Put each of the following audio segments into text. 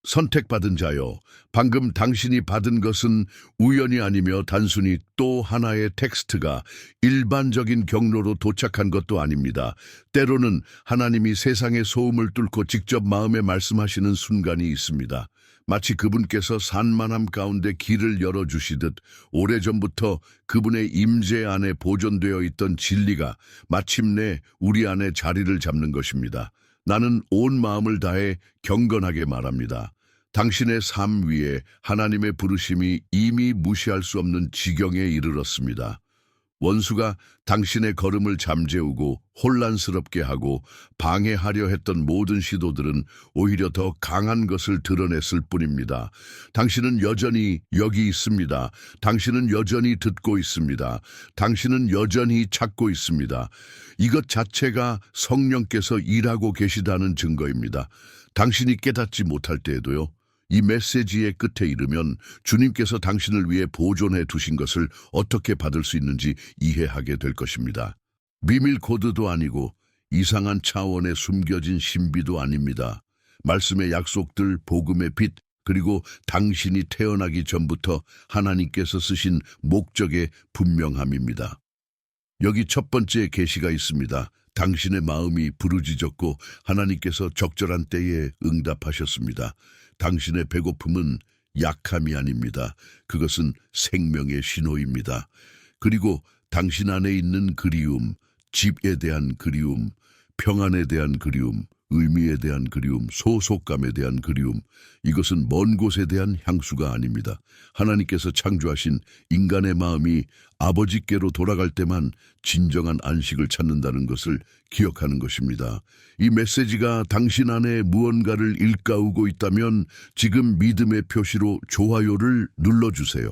선택받은 자여, 방금 당신이 받은 것은 우연이 아니며 단순히 또 하나의 텍스트가 일반적인 경로로 도착한 것도 아닙니다. 때로는 하나님이 세상의 소음을 뚫고 직접 마음에 말씀하시는 순간이 있습니다. 마치 그분께서 산만함 가운데 길을 열어주시듯 오래전부터 그분의 임재 안에 보존되어 있던 진리가 마침내 우리 안에 자리를 잡는 것입니다. 나는 온 마음을 다해 경건하게 말합니다. 당신의 삶 위에 하나님의 부르심이 이미 무시할 수 없는 지경에 이르렀습니다. 원수가 당신의 걸음을 잠재우고 혼란스럽게 하고 방해하려 했던 모든 시도들은 오히려 더 강한 것을 드러냈을 뿐입니다. 당신은 여전히 여기 있습니다. 당신은 여전히 듣고 있습니다. 당신은 여전히 찾고 있습니다. 이것 자체가 성령께서 일하고 계시다는 증거입니다. 당신이 깨닫지 못할 때에도요. 이 메시지의 끝에 이르면 주님께서 당신을 위해 보존해 두신 것을 어떻게 받을 수 있는지 이해하게 될 것입니다. 비밀 코드도 아니고 이상한 차원에 숨겨진 신비도 아닙니다. 말씀의 약속들, 복음의 빛, 그리고 당신이 태어나기 전부터 하나님께서 쓰신 목적의 분명함입니다. 여기 첫 번째 계시가 있습니다. 당신의 마음이 부르짖었고 하나님께서 적절한 때에 응답하셨습니다. 당신의 배고픔은 약함이 아닙니다. 그것은 생명의 신호입니다. 그리고 당신 안에 있는 그리움, 집에 대한 그리움, 평안에 대한 그리움, 의미에 대한 그리움, 소속감에 대한 그리움, 이것은 먼 곳에 대한 향수가 아닙니다. 하나님께서 창조하신 인간의 마음이 아버지께로 돌아갈 때만 진정한 안식을 찾는다는 것을 기억하는 것입니다. 이 메시지가 당신 안에 무언가를 일깨우고 있다면 지금 믿음의 표시로 좋아요를 눌러주세요.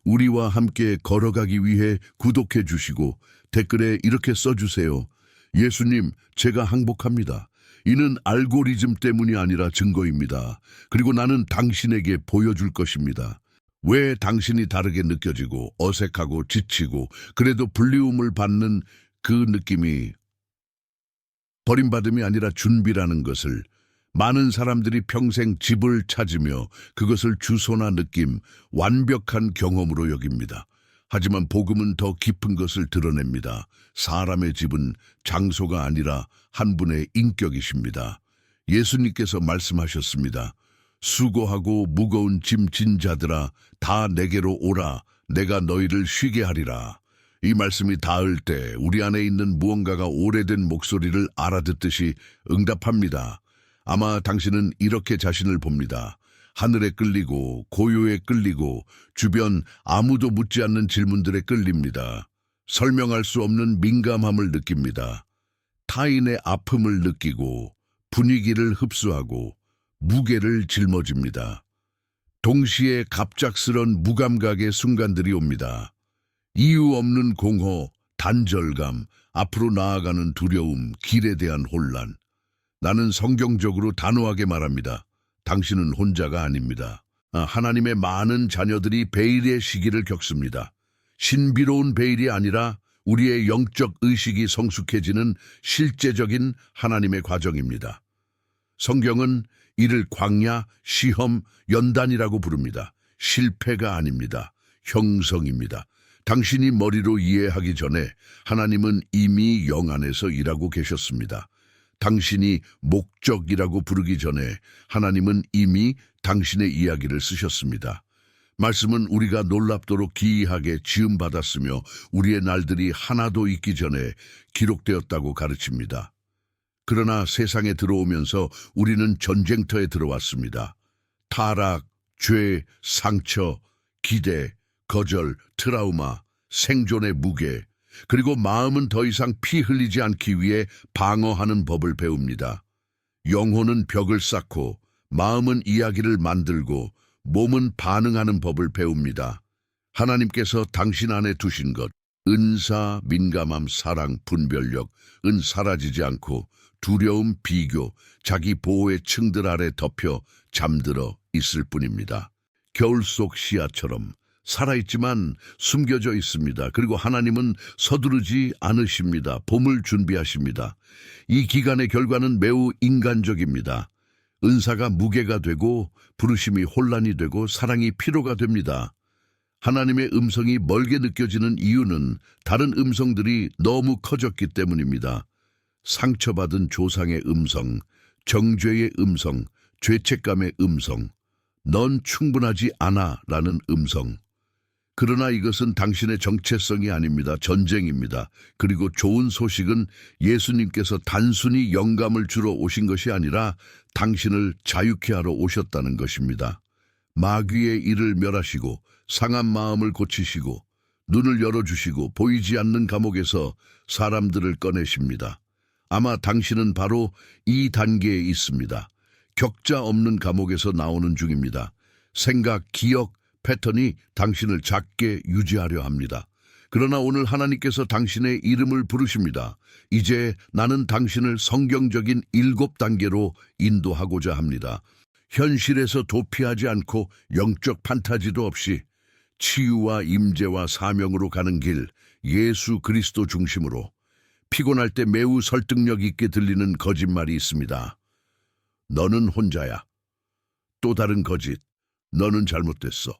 우리와 함께 걸어가기 위해 구독해 주시고 댓글에 이렇게 써주세요. 예수님, 제가 항복합니다. 이는 알고리즘 때문이 아니라 증거입니다. 그리고 나는 당신에게 보여줄 것입니다. 왜 당신이 다르게 느껴지고 어색하고 지치고 그래도 불리움을 받는 그 느낌이 버림받음이 아니라 준비라는 것을, 많은 사람들이 평생 집을 찾으며 그것을 주소나 느낌, 완벽한 경험으로 여깁니다. 하지만 복음은 더 깊은 것을 드러냅니다. 사람의 집은 장소가 아니라 한 분의 인격이십니다. 예수님께서 말씀하셨습니다. 수고하고 무거운 짐 진 자들아, 다 내게로 오라. 내가 너희를 쉬게 하리라. 이 말씀이 닿을 때 우리 안에 있는 무언가가 오래된 목소리를 알아듣듯이 응답합니다. 아마 당신은 이렇게 자신을 봅니다. 하늘에 끌리고 고요에 끌리고 주변 아무도 묻지 않는 질문들에 끌립니다. 설명할 수 없는 민감함을 느낍니다. 타인의 아픔을 느끼고 분위기를 흡수하고 무게를 짊어집니다. 동시에 갑작스런 무감각의 순간들이 옵니다. 이유 없는 공허, 단절감, 앞으로 나아가는 두려움, 길에 대한 혼란. 나는 성경적으로 단호하게 말합니다. 당신은 혼자가 아닙니다. 하나님의 많은 자녀들이 베일의 시기를 겪습니다. 신비로운 베일이 아니라 우리의 영적 의식이 성숙해지는 실제적인 하나님의 과정입니다. 성경은 이를 광야, 시험, 연단이라고 부릅니다. 실패가 아닙니다. 형성입니다. 당신이 머리로 이해하기 전에 하나님은 이미 영 안에서 일하고 계셨습니다. 당신이 목적이라고 부르기 전에 하나님은 이미 당신의 이야기를 쓰셨습니다. 말씀은 우리가 놀랍도록 기이하게 지음받았으며 우리의 날들이 하나도 있기 전에 기록되었다고 가르칩니다. 그러나 세상에 들어오면서 우리는 전쟁터에 들어왔습니다. 타락, 죄, 상처, 기대, 거절, 트라우마, 생존의 무게, 그리고 마음은 더 이상 피 흘리지 않기 위해 방어하는 법을 배웁니다. 영혼은 벽을 쌓고 마음은 이야기를 만들고 몸은 반응하는 법을 배웁니다. 하나님께서 당신 안에 두신 것, 은사, 민감함, 사랑, 분별력, 은 사라지지 않고 두려움, 비교, 자기 보호의 층들 아래 덮여 잠들어 있을 뿐입니다. 겨울 속 씨앗처럼 살아있지만 숨겨져 있습니다. 그리고 하나님은 서두르지 않으십니다. 봄을 준비하십니다. 이 기간의 결과는 매우 인간적입니다. 은사가 무게가 되고 부르심이 혼란이 되고 사랑이 피로가 됩니다. 하나님의 음성이 멀게 느껴지는 이유는 다른 음성들이 너무 커졌기 때문입니다. 상처받은 조상의 음성, 정죄의 음성, 죄책감의 음성, 넌 충분하지 않아 라는 음성. 그러나 이것은 당신의 정체성이 아닙니다. 전쟁입니다. 그리고 좋은 소식은 예수님께서 단순히 영감을 주러 오신 것이 아니라 당신을 자유케 하러 오셨다는 것입니다. 마귀의 일을 멸하시고 상한 마음을 고치시고 눈을 열어주시고 보이지 않는 감옥에서 사람들을 꺼내십니다. 아마 당신은 바로 이 단계에 있습니다. 격자 없는 감옥에서 나오는 중입니다. 생각, 기억, 패턴이 당신을 작게 유지하려 합니다. 그러나 오늘 하나님께서 당신의 이름을 부르십니다. 이제 나는 당신을 성경적인 7단계로 인도하고자 합니다. 현실에서 도피하지 않고 영적 판타지도 없이 치유와 임재와 사명으로 가는 길, 예수 그리스도 중심으로. 피곤할 때 매우 설득력 있게 들리는 거짓말이 있습니다. 너는 혼자야. 또 다른 거짓. 너는 잘못됐어.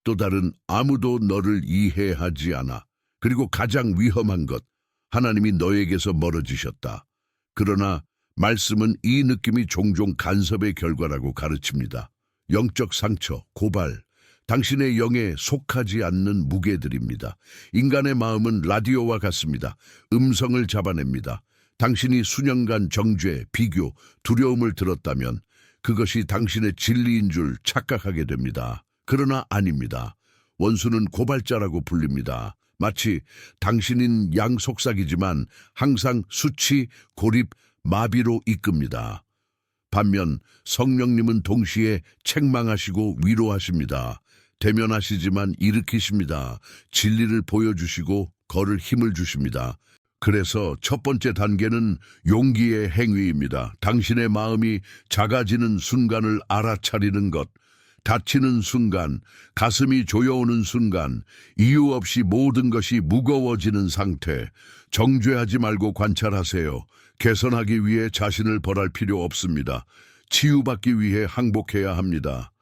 또 다른 아무도 너를 이해하지 않아. 그리고 가장 위험한 것. 하나님이 너에게서 멀어지셨다. 그러나 말씀은 이 느낌이 종종 간섭의 결과라고 가르칩니다. 영적 상처, 고발, 당신의 영에 속하지 않는 무게들입니다. 인간의 마음은 라디오와 같습니다. 음성을 잡아냅니다. 당신이 수년간 정죄, 비교, 두려움을 들었다면 그것이 당신의 진리인 줄 착각하게 됩니다. 그러나 아닙니다. 원수는 고발자라고 불립니다. 마치 당신인 양 속삭이지만 항상 수치, 고립, 마비로 이끕니다. 반면 성령님은 동시에 책망하시고 위로하십니다. 대면하시지만 일으키십니다. 진리를 보여주시고 걸을 힘을 주십니다. 그래서 첫 번째 단계는 용기의 행위입니다. 당신의 마음이 작아지는 순간을 알아차리는 것, 다치는 순간, 가슴이 조여오는 순간, 이유 없이 모든 것이 무거워지는 상태. 정죄하지 말고 관찰하세요. 개선하기 위해 자신을 벌할 필요 없습니다. 치유받기 위해 항복해야 합니다.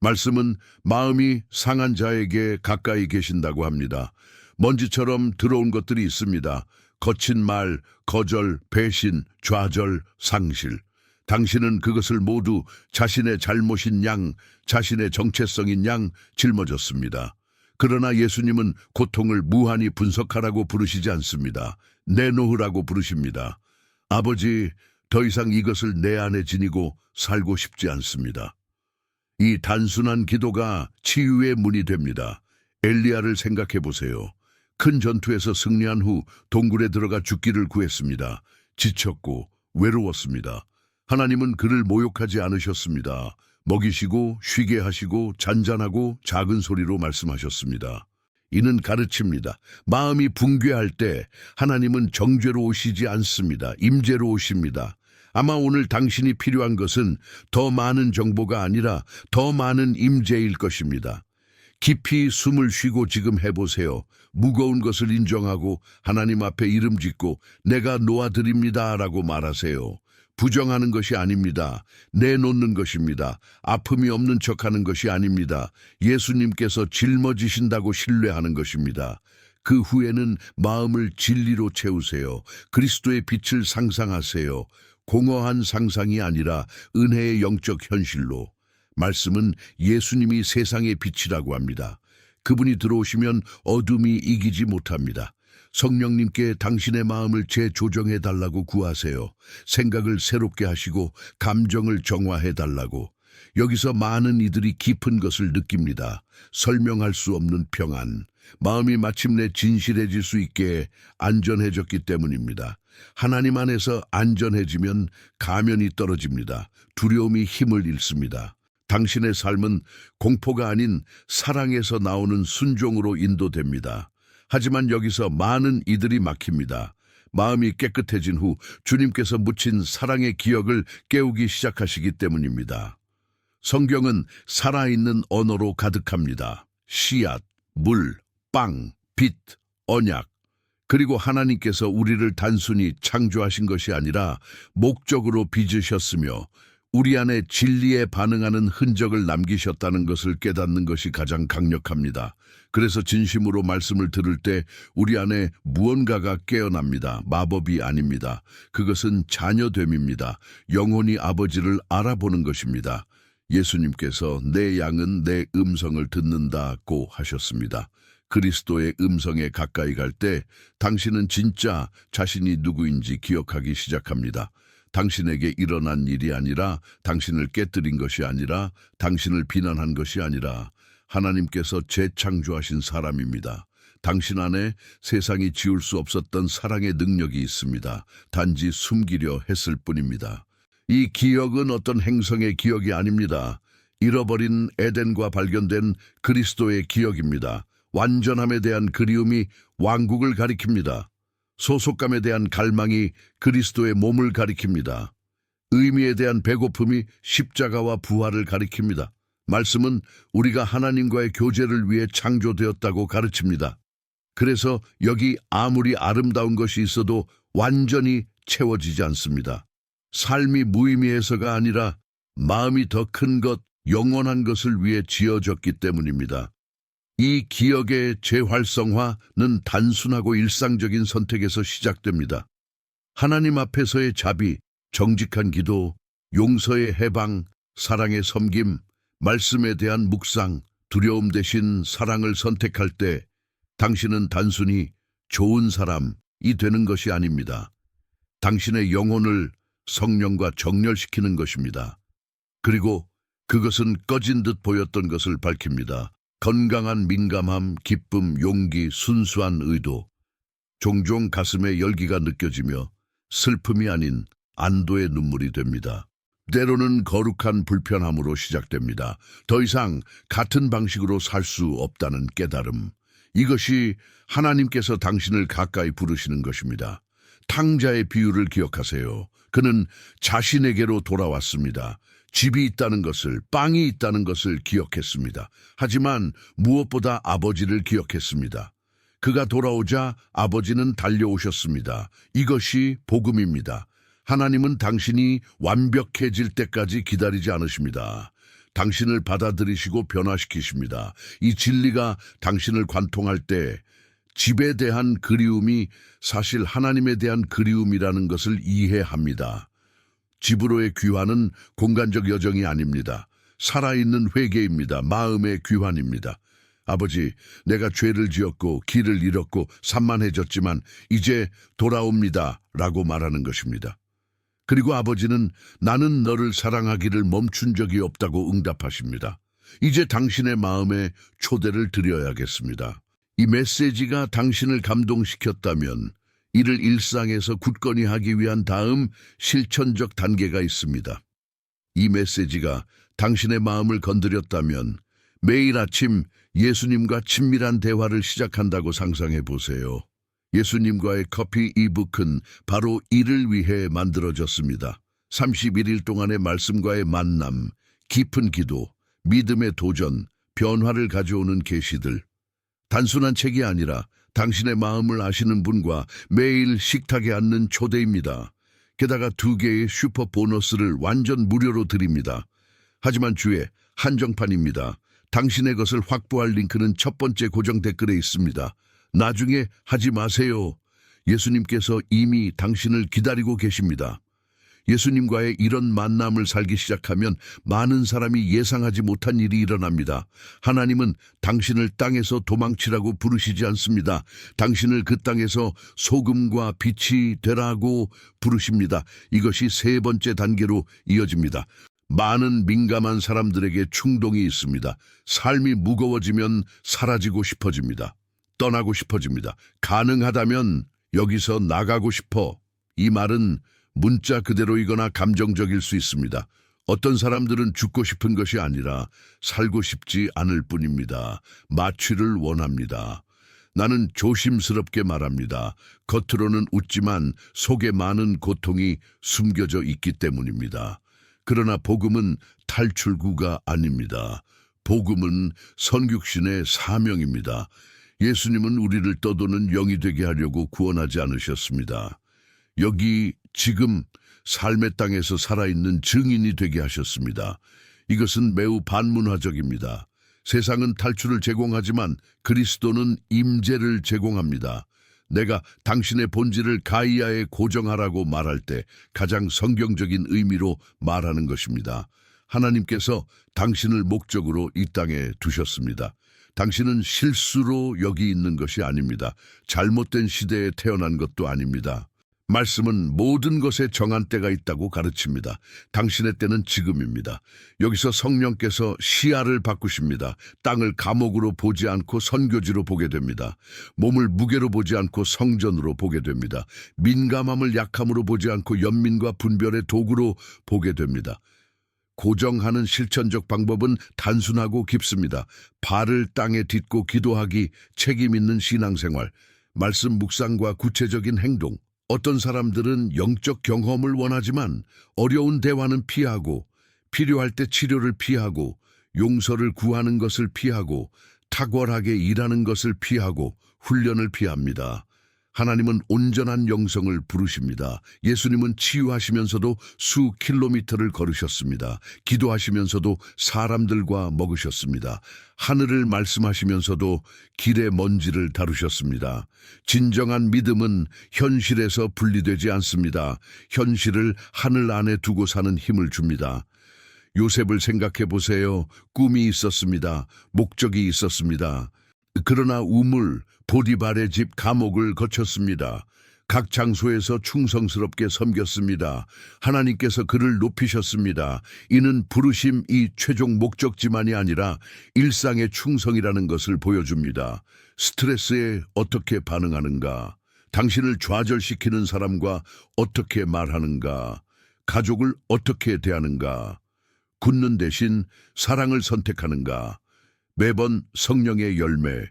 말씀은 마음이 상한 자에게 가까이 계신다고 합니다. 먼지처럼 들어온 것들이 있습니다. 거친 말, 거절, 배신, 좌절, 상실. 당신은 그것을 모두 자신의 잘못인 양, 자신의 정체성인 양 짊어졌습니다. 그러나 예수님은 고통을 무한히 분석하라고 부르시지 않습니다. 내놓으라고 부르십니다. 아버지, 더 이상 이것을 내 안에 지니고 살고 싶지 않습니다. 이 단순한 기도가 치유의 문이 됩니다. 엘리야를 생각해 보세요. 큰 전투에서 승리한 후 동굴에 들어가 죽기를 구했습니다. 지쳤고 외로웠습니다. 하나님은 그를 모욕하지 않으셨습니다. 먹이시고 쉬게 하시고 잔잔하고 작은 소리로 말씀하셨습니다. 이는 가르칩니다. 마음이 붕괴할 때 하나님은 정죄로 오시지 않습니다. 임재로 오십니다. 아마 오늘 당신이 필요한 것은 더 많은 정보가 아니라 더 많은 임재일 것입니다. 깊이 숨을 쉬고 지금 해보세요. 무거운 것을 인정하고 하나님 앞에 이름 짓고 내가 놓아드립니다 라고 말하세요. 부정하는 것이 아닙니다. 내놓는 것입니다. 아픔이 없는 척하는 것이 아닙니다. 예수님께서 짊어지신다고 신뢰하는 것입니다. 그 후에는 마음을 진리로 채우세요. 그리스도의 빛을 상상하세요. 공허한 상상이 아니라 은혜의 영적 현실로. 말씀은 예수님이 세상의 빛이라고 합니다. 그분이 들어오시면 어둠이 이기지 못합니다. 성령님께 당신의 마음을 재조정해 달라고 구하세요. 생각을 새롭게 하시고 감정을 정화해 달라고. 여기서 많은 이들이 깊은 것을 느낍니다. 설명할 수 없는 평안. 마음이 마침내 진실해질 수 있게 안전해졌기 때문입니다. 하나님 안에서 안전해지면 가면이 떨어집니다. 두려움이 힘을 잃습니다. 당신의 삶은 공포가 아닌 사랑에서 나오는 순종으로 인도됩니다. 하지만 여기서 많은 이들이 막힙니다. 마음이 깨끗해진 후 주님께서 묻힌 사랑의 기억을 깨우기 시작하시기 때문입니다. 성경은 살아있는 언어로 가득합니다. 씨앗, 물, 빵, 빛, 언약. 그리고 하나님께서 우리를 단순히 창조하신 것이 아니라 목적으로 빚으셨으며 우리 안에 진리에 반응하는 흔적을 남기셨다는 것을 깨닫는 것이 가장 강력합니다. 그래서 진심으로 말씀을 들을 때 우리 안에 무언가가 깨어납니다. 마법이 아닙니다. 그것은 자녀됨입니다. 영혼이 아버지를 알아보는 것입니다. 예수님께서 내 양은 내 음성을 듣는다고 하셨습니다. 그리스도의 음성에 가까이 갈 때 당신은 진짜 자신이 누구인지 기억하기 시작합니다. 당신에게 일어난 일이 아니라, 당신을 깨뜨린 것이 아니라, 당신을 비난한 것이 아니라 하나님께서 재창조하신 사람입니다. 당신 안에 세상이 지울 수 없었던 사랑의 능력이 있습니다. 단지 숨기려 했을 뿐입니다. 이 기억은 어떤 행성의 기억이 아닙니다. 잃어버린 에덴과 발견된 그리스도의 기억입니다. 완전함에 대한 그리움이 왕국을 가리킵니다. 소속감에 대한 갈망이 그리스도의 몸을 가리킵니다. 의미에 대한 배고픔이 십자가와 부활을 가리킵니다. 말씀은 우리가 하나님과의 교제를 위해 창조되었다고 가르칩니다. 그래서 여기 아무리 아름다운 것이 있어도 완전히 채워지지 않습니다. 삶이 무의미해서가 아니라 마음이 더 큰 것, 영원한 것을 위해 지어졌기 때문입니다. 이 기억의 재활성화는 단순하고 일상적인 선택에서 시작됩니다. 하나님 앞에서의 자비, 정직한 기도, 용서의 해방, 사랑의 섬김, 말씀에 대한 묵상, 두려움 대신 사랑을 선택할 때 당신은 단순히 좋은 사람이 되는 것이 아닙니다. 당신의 영혼을 성령과 정렬시키는 것입니다. 그리고 그것은 꺼진 듯 보였던 것을 밝힙니다. 건강한 민감함, 기쁨, 용기, 순수한 의도. 종종 가슴에 열기가 느껴지며 슬픔이 아닌 안도의 눈물이 됩니다. 때로는 거룩한 불편함으로 시작됩니다. 더 이상 같은 방식으로 살 수 없다는 깨달음. 이것이 하나님께서 당신을 가까이 부르시는 것입니다. 탕자의 비유를 기억하세요. 그는 자신에게로 돌아왔습니다. 집이 있다는 것을, 빵이 있다는 것을 기억했습니다. 하지만 무엇보다 아버지를 기억했습니다. 그가 돌아오자 아버지는 달려오셨습니다. 이것이 복음입니다. 하나님은 당신이 완벽해질 때까지 기다리지 않으십니다. 당신을 받아들이시고 변화시키십니다. 이 진리가 당신을 관통할 때 집에 대한 그리움이 사실 하나님에 대한 그리움이라는 것을 이해합니다. 집으로의 귀환은 공간적 여정이 아닙니다. 살아있는 회개입니다. 마음의 귀환입니다. 아버지, 내가 죄를 지었고 길을 잃었고 산만해졌지만 이제 돌아옵니다. 라고 말하는 것입니다. 그리고 아버지는 나는 너를 사랑하기를 멈춘 적이 없다고 응답하십니다. 이제 당신의 마음에 초대를 드려야겠습니다. 이 메시지가 당신을 감동시켰다면 이를 일상에서 굳건히 하기 위한 다음 실천적 단계가 있습니다. 이 메시지가 당신의 마음을 건드렸다면 매일 아침 예수님과 친밀한 대화를 시작한다고 상상해 보세요. 예수님과의 커피 이북은 바로 이를 위해 만들어졌습니다. 31일 동안의 말씀과의 만남, 깊은 기도, 믿음의 도전, 변화를 가져오는 계시들. 단순한 책이 아니라 당신의 마음을 아시는 분과 매일 식탁에 앉는 초대입니다. 게다가 2개의 슈퍼 보너스를 완전 무료로 드립니다. 하지만 주의 한정판입니다. 당신의 것을 확보할 링크는 첫 번째 고정 댓글에 있습니다. 나중에 하지 마세요. 예수님께서 이미 당신을 기다리고 계십니다. 예수님과의 이런 만남을 살기 시작하면 많은 사람이 예상하지 못한 일이 일어납니다. 하나님은 당신을 땅에서 도망치라고 부르시지 않습니다. 당신을 그 땅에서 소금과 빛이 되라고 부르십니다. 이것이 3번째 단계로 이어집니다. 많은 민감한 사람들에게 충동이 있습니다. 삶이 무거워지면 사라지고 싶어집니다. 떠나고 싶어집니다. 가능하다면 여기서 나가고 싶어. 이 말은 문자 그대로이거나 감정적일 수 있습니다. 어떤 사람들은 죽고 싶은 것이 아니라 살고 싶지 않을 뿐입니다. 마취를 원합니다. 나는 조심스럽게 말합니다. 겉으로는 웃지만 속에 많은 고통이 숨겨져 있기 때문입니다. 그러나 복음은 탈출구가 아닙니다. 복음은 선육신의 사명입니다. 예수님은 우리를 떠도는 영이 되게 하려고 구원하지 않으셨습니다. 여기 지금 삶의 땅에서 살아있는 증인이 되게 하셨습니다. 이것은 매우 반문화적입니다. 세상은 탈출을 제공하지만 그리스도는 임재를 제공합니다. 내가 당신의 본질을 가이아에 고정하라고 말할 때 가장 성경적인 의미로 말하는 것입니다. 하나님께서 당신을 목적으로 이 땅에 두셨습니다. 당신은 실수로 여기 있는 것이 아닙니다. 잘못된 시대에 태어난 것도 아닙니다. 말씀은 모든 것에 정한 때가 있다고 가르칩니다. 당신의 때는 지금입니다. 여기서 성령께서 시야를 바꾸십니다. 땅을 감옥으로 보지 않고 선교지로 보게 됩니다. 몸을 무게로 보지 않고 성전으로 보게 됩니다. 민감함을 약함으로 보지 않고 연민과 분별의 도구로 보게 됩니다. 고정하는 실천적 방법은 단순하고 깊습니다. 발을 땅에 딛고 기도하기, 책임 있는 신앙생활, 말씀 묵상과 구체적인 행동. 어떤 사람들은 영적 경험을 원하지만 어려운 대화는 피하고, 필요할 때 치료를 피하고, 용서를 구하는 것을 피하고, 탁월하게 일하는 것을 피하고, 훈련을 피합니다. 하나님은 온전한 영성을 부르십니다. 예수님은 치유하시면서도 수 킬로미터를 걸으셨습니다. 기도하시면서도 사람들과 먹으셨습니다. 하늘을 말씀하시면서도 길의 먼지를 다루셨습니다. 진정한 믿음은 현실에서 분리되지 않습니다. 현실을 하늘 안에 두고 사는 힘을 줍니다. 요셉을 생각해 보세요. 꿈이 있었습니다. 목적이 있었습니다. 그러나 우물, 보디발의 집 감옥을 거쳤습니다. 각 장소에서 충성스럽게 섬겼습니다. 하나님께서 그를 높이셨습니다. 이는 부르심이 최종 목적지만이 아니라 일상의 충성이라는 것을 보여줍니다. 스트레스에 어떻게 반응하는가? 당신을 좌절시키는 사람과 어떻게 말하는가? 가족을 어떻게 대하는가? 굳는 대신 사랑을 선택하는가? 매번 성령의 열매,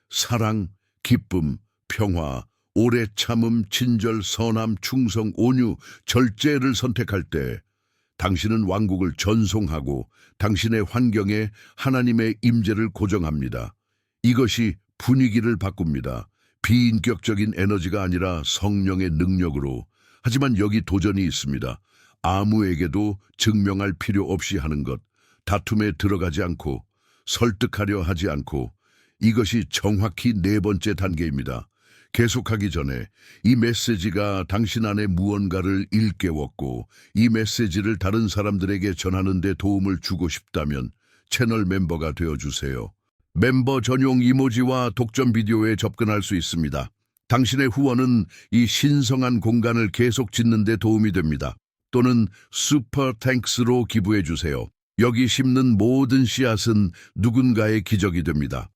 사랑, 기쁨, 평화, 오래 참음, 친절, 선함, 충성, 온유, 절제를 선택할 때 당신은 왕국을 전송하고 당신의 환경에 하나님의 임재를 고정합니다. 이것이 분위기를 바꿉니다. 비인격적인 에너지가 아니라 성령의 능력으로. 하지만 여기 도전이 있습니다. 아무에게도 증명할 필요 없이 하는 것, 다툼에 들어가지 않고 설득하려 하지 않고. 이것이 정확히 네 번째 단계입니다. 계속하기 전에 이 메시지가 당신 안에 무언가를 일깨웠고 이 메시지를 다른 사람들에게 전하는 데 도움을 주고 싶다면 채널 멤버가 되어주세요. 멤버 전용 이모지와 독점 비디오에 접근할 수 있습니다. 당신의 후원은 이 신성한 공간을 계속 짓는 데 도움이 됩니다. 또는 슈퍼 탱크스로 기부해 주세요. 여기 심는 모든 씨앗은 누군가의 기적이 됩니다.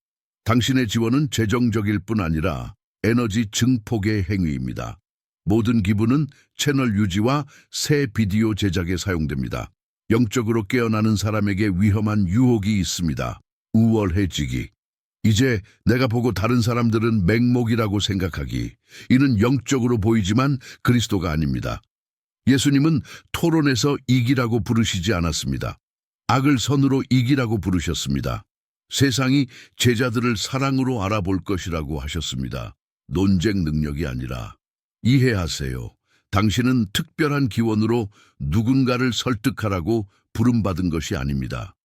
당신의 지원은 재정적일 뿐 아니라 에너지 증폭의 행위입니다. 모든 기부는 채널 유지와 새 비디오 제작에 사용됩니다. 영적으로 깨어나는 사람에게 위험한 유혹이 있습니다. 우월해지기. 이제 내가 보고 다른 사람들은 맹목이라고 생각하기. 이는 영적으로 보이지만 그리스도가 아닙니다. 예수님은 토론에서 이기라고 부르시지 않았습니다. 악을 선으로 이기라고 부르셨습니다. 세상이 제자들을 사랑으로 알아볼 것이라고 하셨습니다. 논쟁 능력이 아니라. 이해하세요. 당신은 특별한 기원으로 누군가를 설득하라고 부름받은 것이 아닙니다.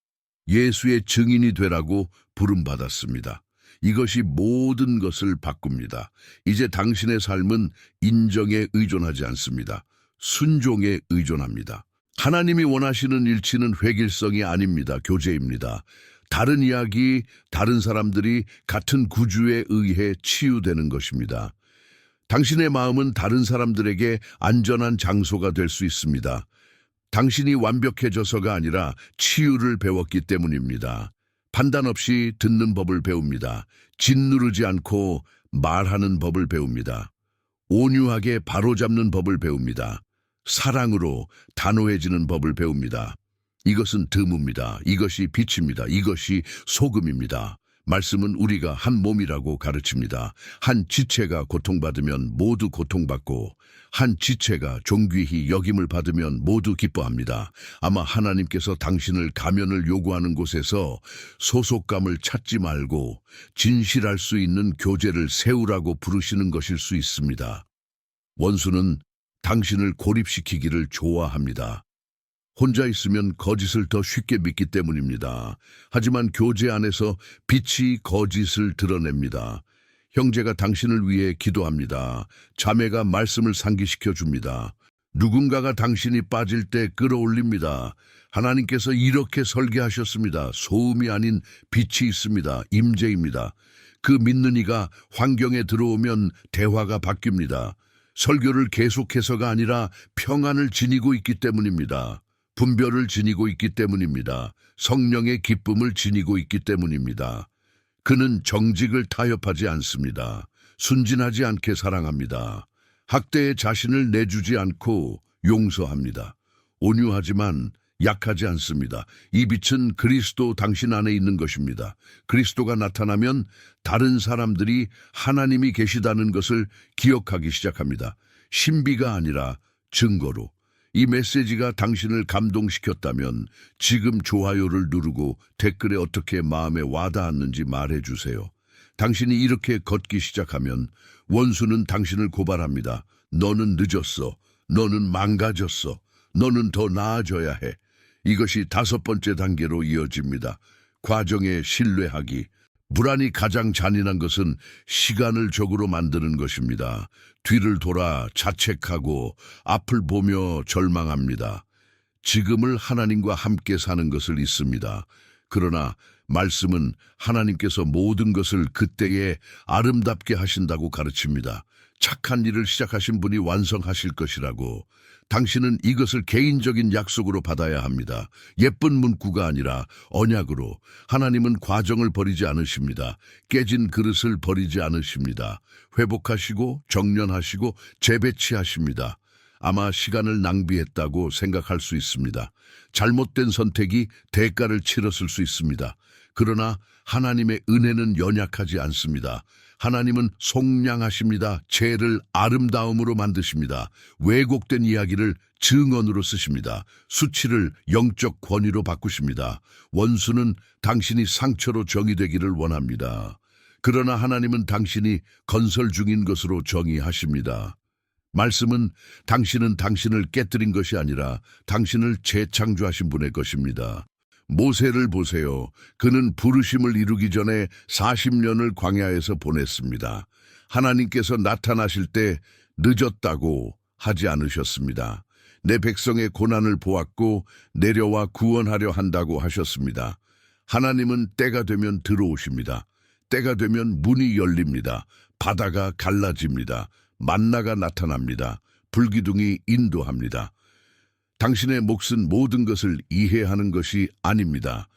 예수의 증인이 되라고 부름받았습니다. 이것이 모든 것을 바꿉니다. 이제 당신의 삶은 인정에 의존하지 않습니다. 순종에 의존합니다. 하나님이 원하시는 일치는 획일성이 아닙니다. 교제입니다. 다른 이야기, 다른 사람들이 같은 구주에 의해 치유되는 것입니다. 당신의 마음은 다른 사람들에게 안전한 장소가 될 수 있습니다. 당신이 완벽해져서가 아니라 치유를 배웠기 때문입니다. 판단 없이 듣는 법을 배웁니다. 짓누르지 않고 말하는 법을 배웁니다. 온유하게 바로잡는 법을 배웁니다. 사랑으로 단호해지는 법을 배웁니다. 이것은 드뭅니다. 이것이 빛입니다. 이것이 소금입니다. 말씀은 우리가 한 몸이라고 가르칩니다. 한 지체가 고통받으면 모두 고통받고 한 지체가 존귀히 여김을 받으면 모두 기뻐합니다. 아마 하나님께서 당신을 가면을 요구하는 곳에서 소속감을 찾지 말고 진실할 수 있는 교제를 세우라고 부르시는 것일 수 있습니다. 원수는 당신을 고립시키기를 좋아합니다. 혼자 있으면 거짓을 더 쉽게 믿기 때문입니다. 하지만 교제 안에서 빛이 거짓을 드러냅니다. 형제가 당신을 위해 기도합니다. 자매가 말씀을 상기시켜 줍니다. 누군가가 당신이 빠질 때 끌어올립니다. 하나님께서 이렇게 설계하셨습니다. 소음이 아닌 빛이 있습니다. 임재입니다. 그 믿는 이가 환경에 들어오면 대화가 바뀝니다. 설교를 계속해서가 아니라 평안을 지니고 있기 때문입니다. 분별을 지니고 있기 때문입니다. 성령의 기쁨을 지니고 있기 때문입니다. 그는 정직을 타협하지 않습니다. 순진하지 않게 사랑합니다. 학대에 자신을 내주지 않고 용서합니다. 온유하지만 약하지 않습니다. 이 빛은 그리스도 당신 안에 있는 것입니다. 그리스도가 나타나면 다른 사람들이 하나님이 계시다는 것을 기억하기 시작합니다. 신비가 아니라 증거로. 이 메시지가 당신을 감동시켰다면 지금 좋아요를 누르고 댓글에 어떻게 마음에 와닿았는지 말해주세요. 당신이 이렇게 걷기 시작하면 원수는 당신을 고발합니다. 너는 늦었어. 너는 망가졌어. 너는 더 나아져야 해. 이것이 5번째 단계로 이어집니다. 과정에 신뢰하기. 불안이 가장 잔인한 것은 시간을 적으로 만드는 것입니다. 뒤를 돌아 자책하고 앞을 보며 절망합니다. 지금을 하나님과 함께 사는 것을 잊습니다. 그러나 말씀은 하나님께서 모든 것을 그때에 아름답게 하신다고 가르칩니다. 착한 일을 시작하신 분이 완성하실 것이라고. 당신은 이것을 개인적인 약속으로 받아야 합니다. 예쁜 문구가 아니라 언약으로. 하나님은 과정을 버리지 않으십니다. 깨진 그릇을 버리지 않으십니다. 회복하시고 정련하시고 재배치하십니다. 아마 시간을 낭비했다고 생각할 수 있습니다. 잘못된 선택이 대가를 치렀을 수 있습니다. 그러나 하나님의 은혜는 연약하지 않습니다. 하나님은 속량하십니다. 죄를 아름다움으로 만드십니다. 왜곡된 이야기를 증언으로 쓰십니다. 수치를 영적 권위로 바꾸십니다. 원수는 당신이 상처로 정의되기를 원합니다. 그러나 하나님은 당신이 건설 중인 것으로 정의하십니다. 말씀은 당신은 당신을 깨뜨린 것이 아니라 당신을 재창조하신 분의 것입니다. 모세를 보세요. 그는 부르심을 이루기 전에 40년을 광야에서 보냈습니다. 하나님께서 나타나실 때 늦었다고 하지 않으셨습니다. 내 백성의 고난을 보았고 내려와 구원하려 한다고 하셨습니다. 하나님은 때가 되면 들어오십니다. 때가 되면 문이 열립니다. 바다가 갈라집니다. 만나가 나타납니다. 불기둥이 인도합니다. 당신의 몫은 모든 것을 이해하는 것이 아닙니다.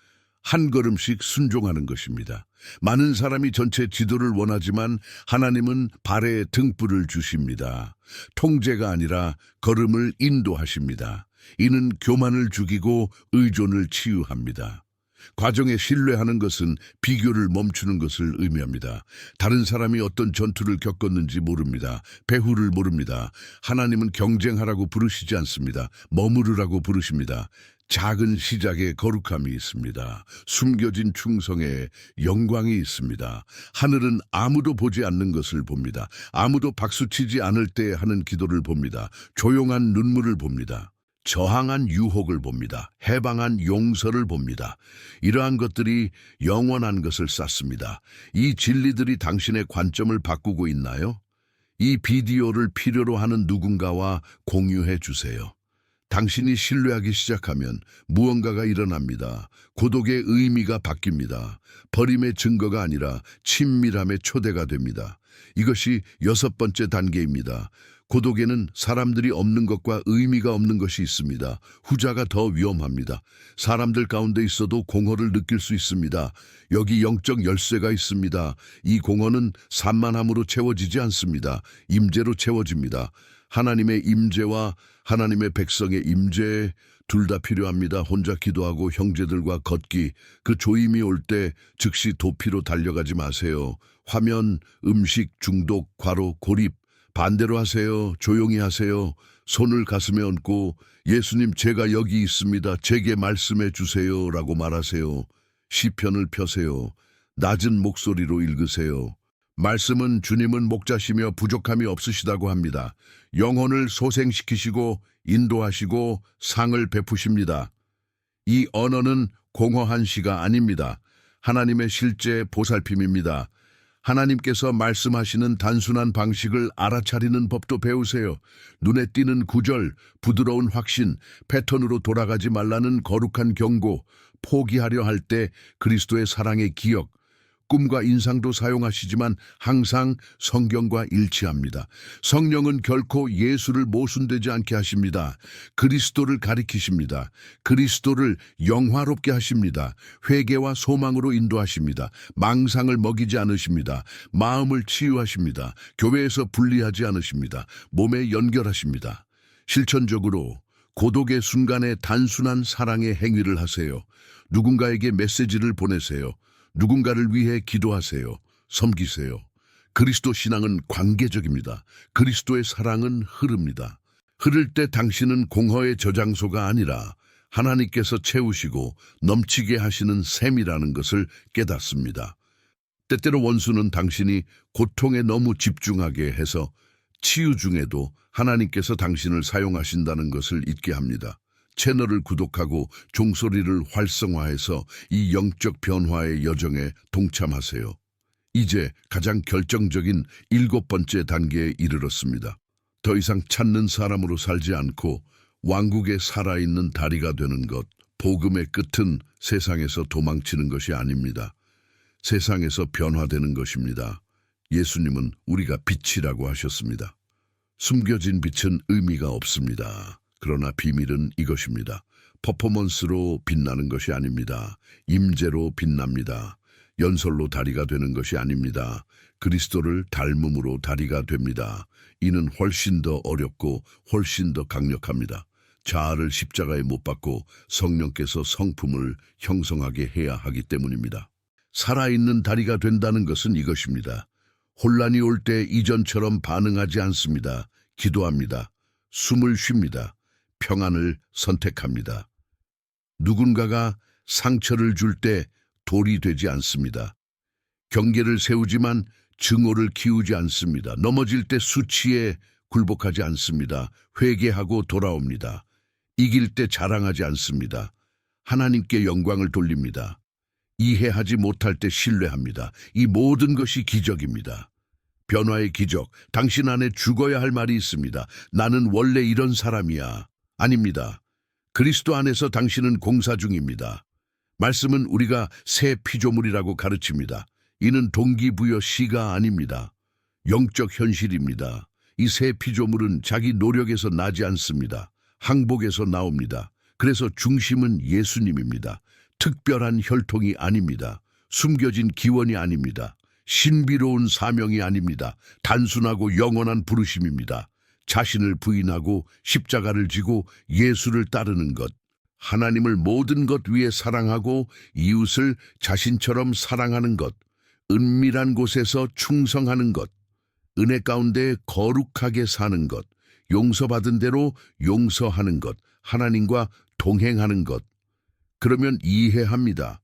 한 걸음씩 순종하는 것입니다. 많은 사람이 전체 지도를 원하지만 하나님은 발에 등불을 주십니다. 통제가 아니라 걸음을 인도하십니다. 이는 교만을 죽이고 의존을 치유합니다. 과정에 신뢰하는 것은 비교를 멈추는 것을 의미합니다. 다른 사람이 어떤 전투를 겪었는지 모릅니다. 배후를 모릅니다. 하나님은 경쟁하라고 부르시지 않습니다. 머무르라고 부르십니다. 작은 시작에 거룩함이 있습니다. 숨겨진 충성에 영광이 있습니다. 하늘은 아무도 보지 않는 것을 봅니다. 아무도 박수치지 않을 때 하는 기도를 봅니다. 조용한 눈물을 봅니다. 저항한 유혹을 봅니다. 해방한 용서를 봅니다. 이러한 것들이 영원한 것을 쌓습니다. 이 진리들이 당신의 관점을 바꾸고 있나요? 이 비디오를 필요로 하는 누군가와 공유해 주세요. 당신이 신뢰하기 시작하면 무언가가 일어납니다. 고독의 의미가 바뀝니다. 버림의 증거가 아니라 친밀함의 초대가 됩니다. 이것이 6번째 단계입니다. 고독에는 사람들이 없는 것과 의미가 없는 것이 있습니다. 후자가 더 위험합니다. 사람들 가운데 있어도 공허를 느낄 수 있습니다. 여기 영적 열쇠가 있습니다. 이 공허는 산만함으로 채워지지 않습니다. 임재로 채워집니다. 하나님의 임재와 하나님의 백성의 임재 둘 다 필요합니다. 혼자 기도하고 형제들과 걷기, 그 조임이 올 때 즉시 도피로 달려가지 마세요. 화면, 음식, 중독, 과로, 고립, 반대로 하세요. 조용히 하세요. 손을 가슴에 얹고 예수님 제가 여기 있습니다. 제게 말씀해 주세요 라고 말하세요. 시편을 펴세요. 낮은 목소리로 읽으세요. 말씀은 주님은 목자시며 부족함이 없으시다고 합니다. 영혼을 소생시키시고 인도하시고 상을 베푸십니다. 이 언어는 공허한 시가 아닙니다. 하나님의 실제 보살핌입니다. 하나님께서 말씀하시는 단순한 방식을 알아차리는 법도 배우세요. 눈에 띄는 구절, 부드러운 확신, 패턴으로 돌아가지 말라는 거룩한 경고, 포기하려 할 때 그리스도의 사랑의 기억, 꿈과 인상도 사용하시지만 항상 성경과 일치합니다. 성령은 결코 예수를 모순되지 않게 하십니다. 그리스도를 가리키십니다. 그리스도를 영화롭게 하십니다. 회개와 소망으로 인도하십니다. 망상을 먹이지 않으십니다. 마음을 치유하십니다. 교회에서 분리하지 않으십니다. 몸에 연결하십니다. 실천적으로 고독의 순간에 단순한 사랑의 행위를 하세요. 누군가에게 메시지를 보내세요. 누군가를 위해 기도하세요. 섬기세요. 그리스도 신앙은 관계적입니다. 그리스도의 사랑은 흐릅니다. 흐를 때 당신은 공허의 저장소가 아니라 하나님께서 채우시고 넘치게 하시는 샘이라는 것을 깨닫습니다. 때때로 원수는 당신이 고통에 너무 집중하게 해서 치유 중에도 하나님께서 당신을 사용하신다는 것을 잊게 합니다. 채널을 구독하고 종소리를 활성화해서 이 영적 변화의 여정에 동참하세요. 이제 가장 결정적인 7번째 단계에 이르렀습니다. 더 이상 찾는 사람으로 살지 않고 왕국에 살아있는 다리가 되는 것. 복음의 끝은 세상에서 도망치는 것이 아닙니다. 세상에서 변화되는 것입니다. 예수님은 우리가 빛이라고 하셨습니다. 숨겨진 빛은 의미가 없습니다. 그러나 비밀은 이것입니다. 퍼포먼스로 빛나는 것이 아닙니다. 임재로 빛납니다. 연설로 다리가 되는 것이 아닙니다. 그리스도를 닮음으로 다리가 됩니다. 이는 훨씬 더 어렵고 훨씬 더 강력합니다. 자아를 십자가에 못 박고 성령께서 성품을 형성하게 해야 하기 때문입니다. 살아있는 다리가 된다는 것은 이것입니다. 혼란이 올 때 이전처럼 반응하지 않습니다. 기도합니다. 숨을 쉽니다. 평안을 선택합니다. 누군가가 상처를 줄 때 돌이 되지 않습니다. 경계를 세우지만 증오를 키우지 않습니다. 넘어질 때 수치에 굴복하지 않습니다. 회개하고 돌아옵니다. 이길 때 자랑하지 않습니다. 하나님께 영광을 돌립니다. 이해하지 못할 때 신뢰합니다. 이 모든 것이 기적입니다. 변화의 기적, 당신 안에 죽어야 할 말이 있습니다. 나는 원래 이런 사람이야. 아닙니다. 그리스도 안에서 당신은 공사 중입니다. 말씀은 우리가 새 피조물이라고 가르칩니다. 이는 동기부여 시가 아닙니다. 영적 현실입니다. 이 새 피조물은 자기 노력에서 나지 않습니다. 항복에서 나옵니다. 그래서 중심은 예수님입니다. 특별한 혈통이 아닙니다. 숨겨진 기원이 아닙니다. 신비로운 사명이 아닙니다. 단순하고 영원한 부르심입니다. 자신을 부인하고 십자가를 지고 예수를 따르는 것. 하나님을 모든 것 위에 사랑하고 이웃을 자신처럼 사랑하는 것. 은밀한 곳에서 충성하는 것. 은혜 가운데 거룩하게 사는 것. 용서받은 대로 용서하는 것. 하나님과 동행하는 것. 그러면 이해합니다.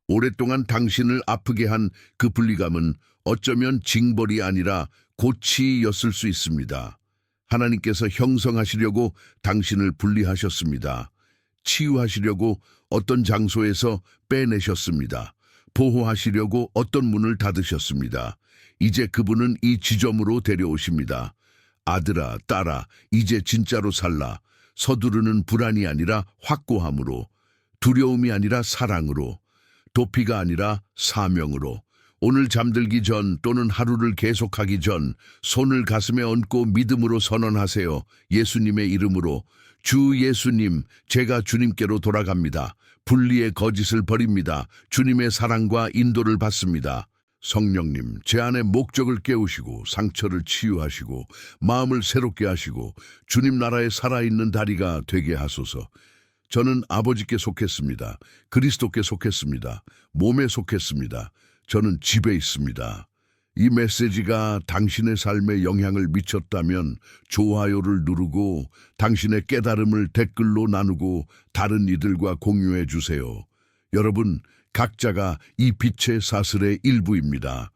오랫동안 당신을 아프게 한 그 분리감은 어쩌면 징벌이 아니라 고치였을 수 있습니다. 하나님께서 형성하시려고 당신을 분리하셨습니다. 치유하시려고 어떤 장소에서 빼내셨습니다. 보호하시려고 어떤 문을 닫으셨습니다. 이제 그분은 이 지점으로 데려오십니다. 아들아, 딸아, 이제 진짜로 살라. 서두르는 불안이 아니라 확고함으로, 두려움이 아니라 사랑으로, 도피가 아니라 사명으로, 오늘 잠들기 전 또는 하루를 계속하기 전 손을 가슴에 얹고 믿음으로 선언하세요. 예수님의 이름으로. 주 예수님, 제가 주님께로 돌아갑니다. 분리의 거짓을 버립니다. 주님의 사랑과 인도를 받습니다. 성령님, 제 안에 목적을 깨우시고 상처를 치유하시고 마음을 새롭게 하시고 주님 나라에 살아있는 다리가 되게 하소서. 저는 아버지께 속했습니다. 그리스도께 속했습니다. 몸에 속했습니다. 저는 집에 있습니다. 이 메시지가 당신의 삶에 영향을 미쳤다면 좋아요를 누르고 당신의 깨달음을 댓글로 나누고 다른 이들과 공유해 주세요. 여러분, 각자가 이 빛의 사슬의 일부입니다.